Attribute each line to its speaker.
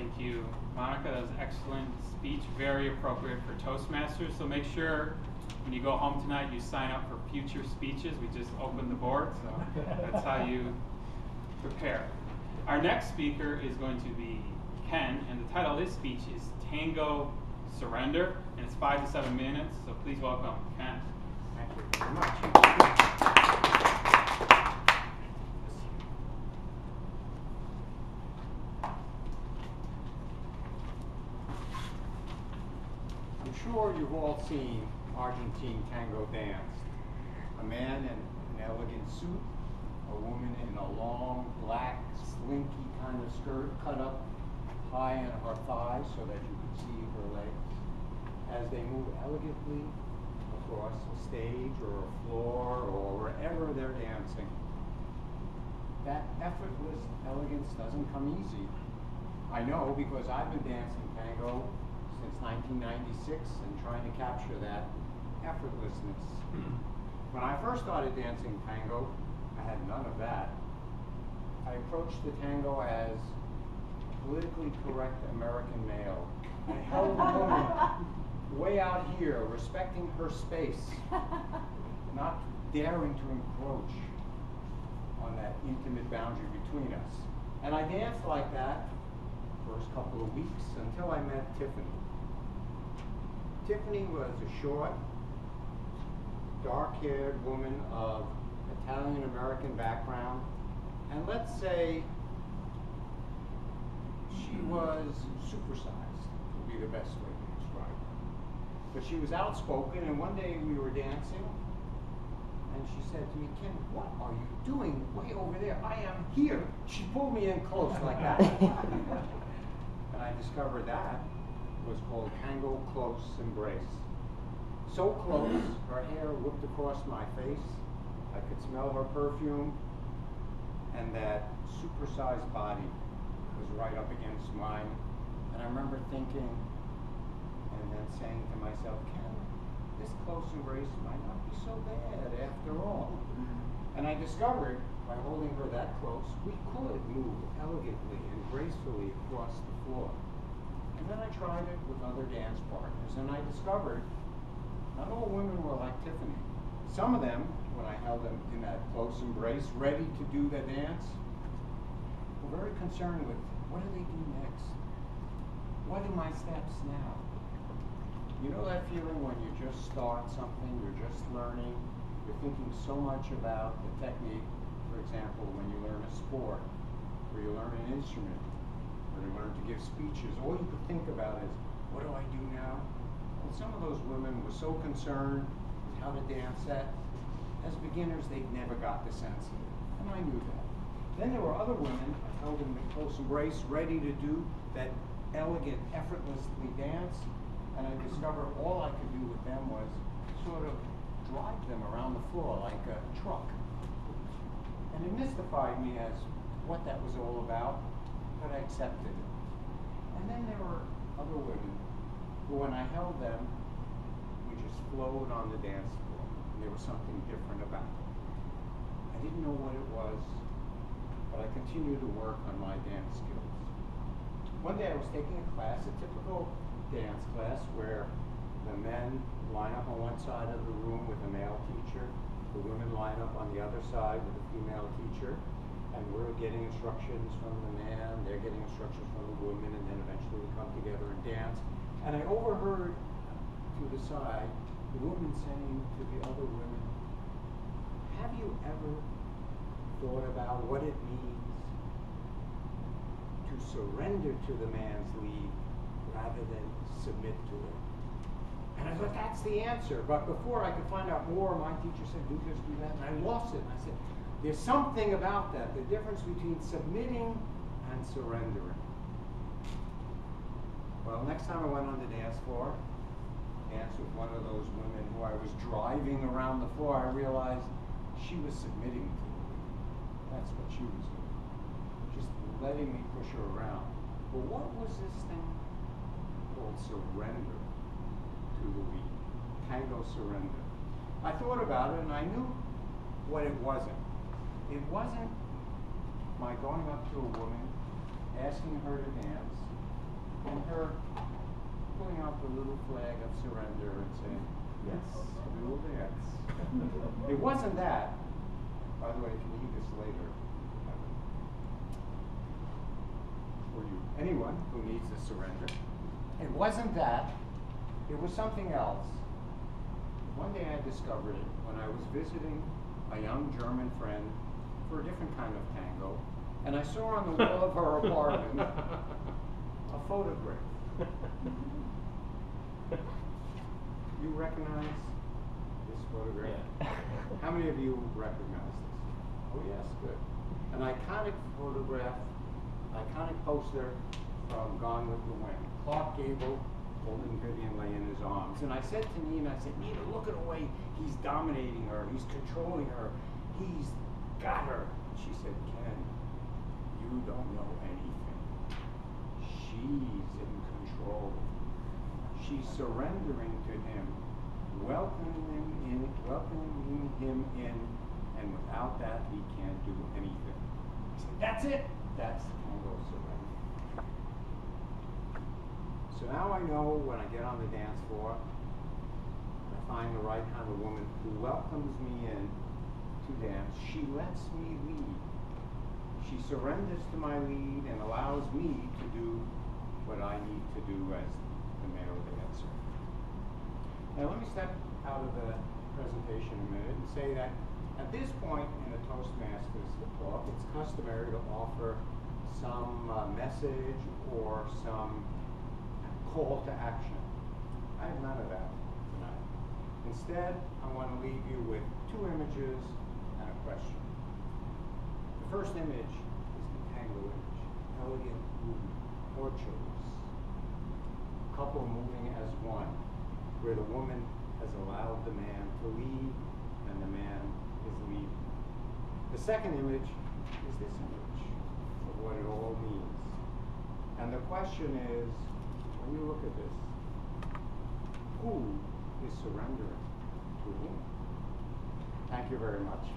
Speaker 1: Thank you, Monica. That was an excellent speech, very appropriate for Toastmasters. So make sure when you go home tonight you sign up for future speeches. We just opened the board, so that's how you prepare. Our next speaker is going to be Ken, and the title of his speech is Tango Surrender, and it's 5 to 7 minutes, so please welcome Ken.
Speaker 2: Thank you very much. I'm sure you've all seen Argentine tango danced. A man in an elegant suit, a woman in a long, black, slinky kind of skirt cut up high on her thighs so that you could see her legs, as they move elegantly across a stage or a floor or wherever they're dancing. That effortless elegance doesn't come easy. I know because I've been dancing tango since 1996 and trying to capture that effortlessness. When I first started dancing tango, I had none of that. I approached the tango as a politically correct American male. I held the woman way out here, respecting her space, not daring to encroach on that intimate boundary between us. And I danced like that the first couple of weeks until I met Tiffany. Tiffany was a short, dark-haired woman of Italian-American background, and let's say she was supersized, would be the best way to describe her. But she was outspoken, and one day we were dancing, and she said to me, "Ken, what are you doing way over there? I am here." She pulled me in close like that. And I discovered that was called Tango Close Embrace. So close, her hair whipped across my face, I could smell her perfume, and that supersized body was right up against mine. And I remember thinking, and then saying to myself, Ken, this close embrace might not be so bad after all. And I discovered, by holding her that close, we could move elegantly and gracefully across the floor. And then I tried it with other dance partners, and I discovered not all women were like Tiffany. Some of them, when I held them in that close embrace, ready to do the dance, were very concerned with, what do they do next? What are my steps now? You know that feeling when you just start something, you're just learning, you're thinking so much about the technique, for example, when you learn a sport, or you learn an instrument, or you learn to give speeches, all you could think about is, what do I do now? And some of those women were so concerned with how to dance that, as beginners, they'd never got the sense of it. And I knew that. Then there were other women I held in a close embrace, ready to do that elegant, effortlessly dance, and I discovered all I could do with them was sort of drive them around the floor like a truck. And it mystified me as what that was all about, but I accepted it. And then there were other women who, when I held them, we just flowed on the dance floor, and there was something different about them. I didn't know what it was, but I continued to work on my dance skills. One day I was taking a class, a typical dance class, where the men line up on one side of the room with a male teacher, the women line up on the other side with a female teacher, and we're getting instructions from the man, they're getting instructions from the woman, and then eventually we come together and dance. And I overheard to the side the woman saying to the other women, have you ever thought about what it means to surrender to the man's lead rather than submit to it? And I thought, that's the answer. But before I could find out more, my teacher said, do this, do that, and I lost it. And I said, there's something about that, the difference between submitting and surrendering. Well, next time I went on the dance floor, danced with one of those women who I was driving around the floor, I realized she was submitting to me. That's what she was doing, just letting me push her around. But what was this thing called surrender to the lead? Tango surrender. I thought about it and I knew what it wasn't. It wasn't my going up to a woman, asking her to dance, and her pulling out the little flag of surrender and saying, yes, we will dance. It wasn't that. By the way, if you need this later, for you, anyone who needs a surrender, it wasn't that. It was something else. One day I discovered it when I was visiting a young German friend for a different kind of tango, and I saw on the wall of her apartment a photograph. You recognize this photograph?
Speaker 3: Yeah.
Speaker 2: How many of you recognize this? Oh yes, good. An iconic photograph, iconic poster from Gone with the Wind. Clark Gable holding Vivian Leigh in his arms. And I said to Nina, I said, Nina, look at the way he's dominating her, he's controlling her, he's got her. She said, Ken, you don't know anything. She's in control. She's surrendering to him, welcoming him in, and without that he can't do anything. I said, that's it. That's tango surrender. So now I know when I get on the dance floor, I find the right kind of woman who welcomes me in to dance. She lets me lead. She surrenders to my lead and allows me to do what I need to do as the male dancer. Now let me step out of the presentation a minute and say that at this point in the Toastmasters talk, it's customary to offer some message or some call to action. I have none of that tonight. Instead, I want to leave you with two images and a question. The first image is the tango image, elegant movement, orchards, couple moving as one, where the woman has allowed the man to lead and the man is leading. The second image is this image of what it all means. And the question is, when you look at this, who is surrendering to whom? Thank you very much.